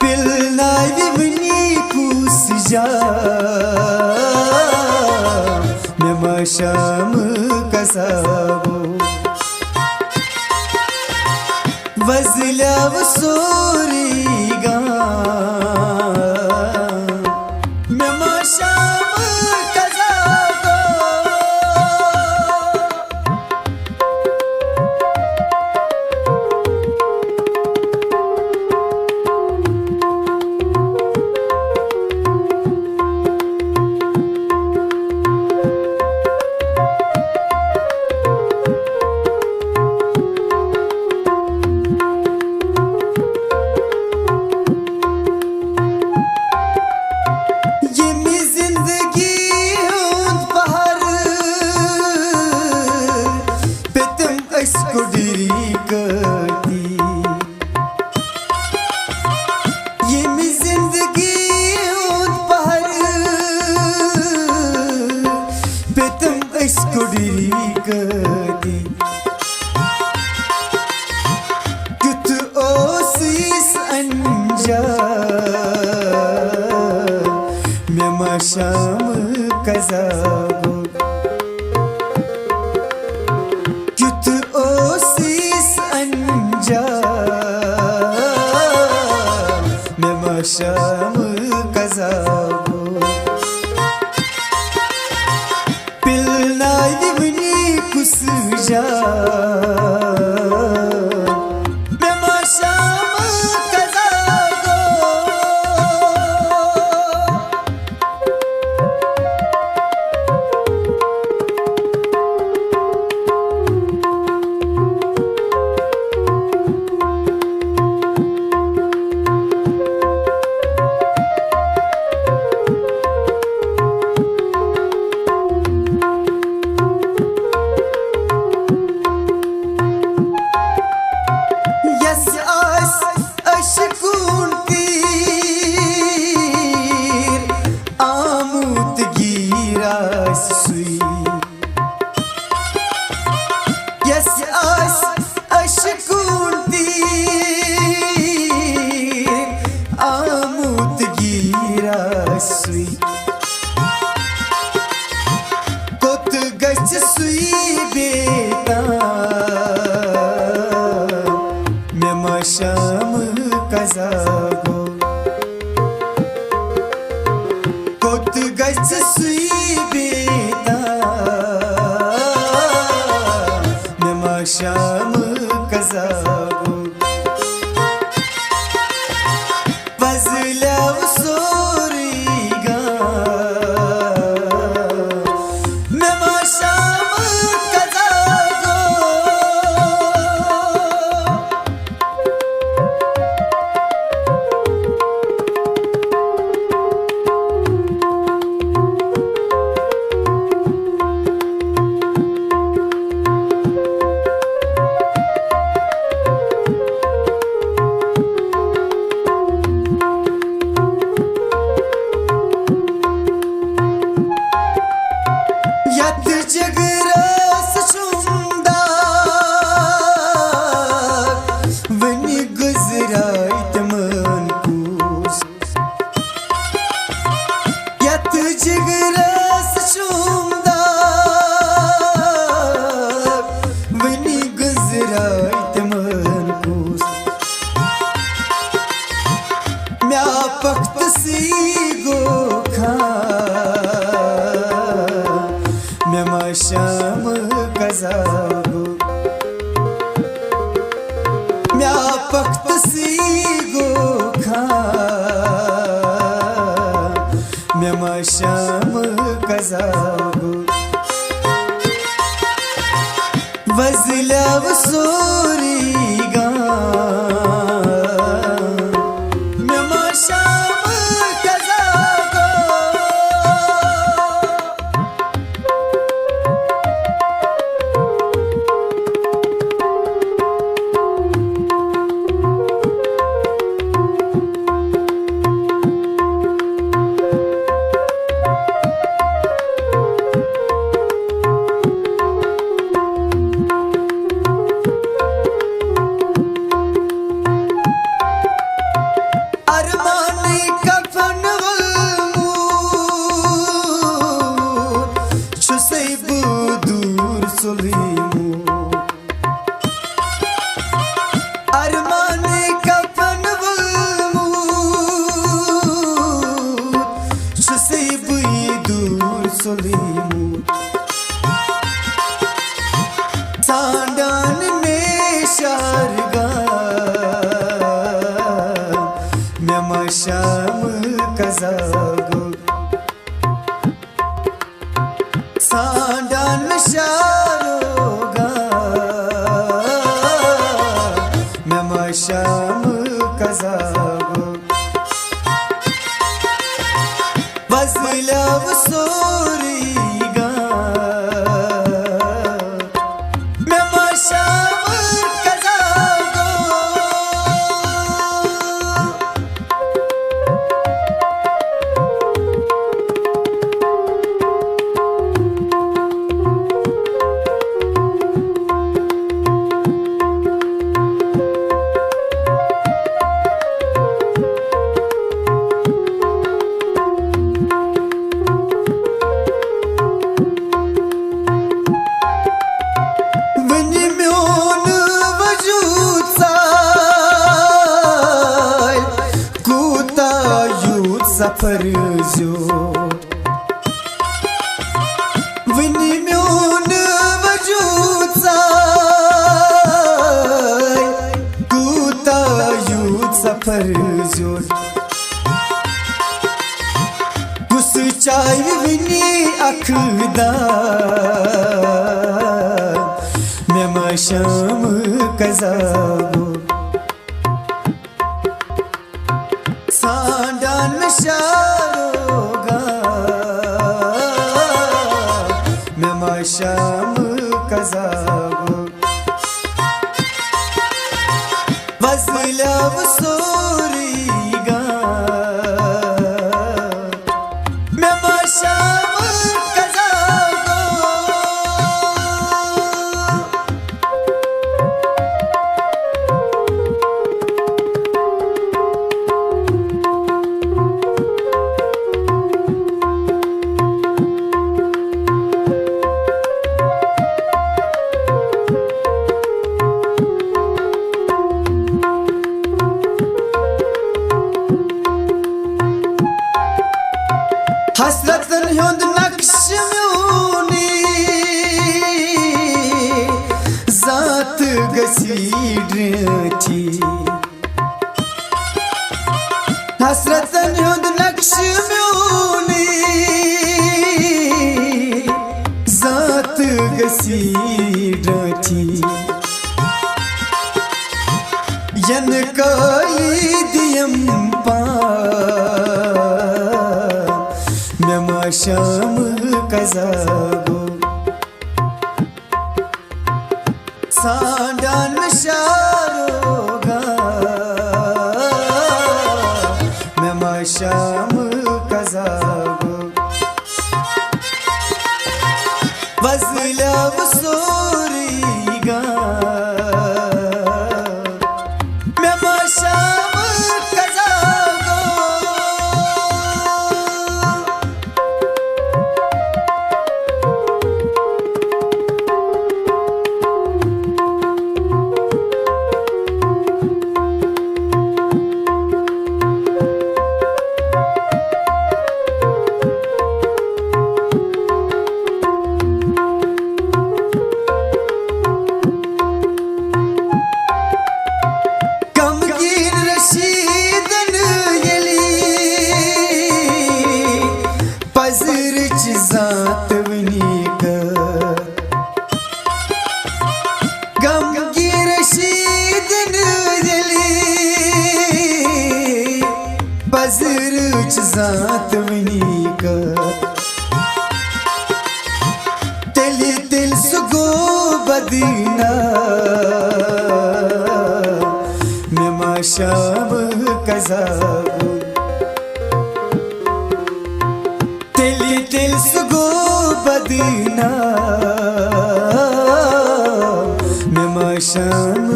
pilnai vivni kusja masham kasabo vazlav suriga masham kasabo masham kazago küt osis anja me masham kazago pilnai divni kusja masham kazago kot gach sui beta me masham kazago vazlav suriga me masham kazago masham kazago mya pakt sigo kha me masham kazago vazlav suriga me masham kazago सुलीमू सांडान में शारगा मेमा शाम कजागो सांडान शारोगा मेमा शाम कजागो वज़लव सोरीगा मेमा शाम कजागो सफर जो वनी म्योन वजूद साय कूता यूद सफर जो गुस चाय वनी अखदा मेमा शाम कजागो सांडान शारोगा मेमा शाम कजागो वज़लव सोरीगा मेमा शाम कजागो हसरतन हुंद नक्श म्यूनी जात गसीड्रथी हसरतन हुंद नक्श म्यूनी जात गसीड्रथी यन कायदियम पा मेमा शाम कजागो सांडान शारोगा मेमा शाम कजागो वज़लव सोरीगा मेमा शाम कजागो जात वनीक गमगीर शीदन दिली बजर जात वनीक तेली तिल सुगो बदीना मेमा शाम कजागो दिल सुगो बदीना मेमा शाम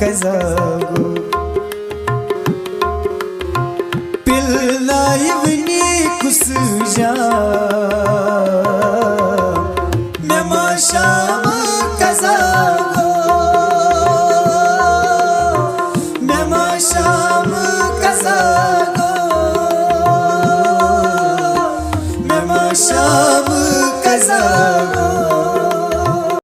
कजागो पिलनाई वनी कुस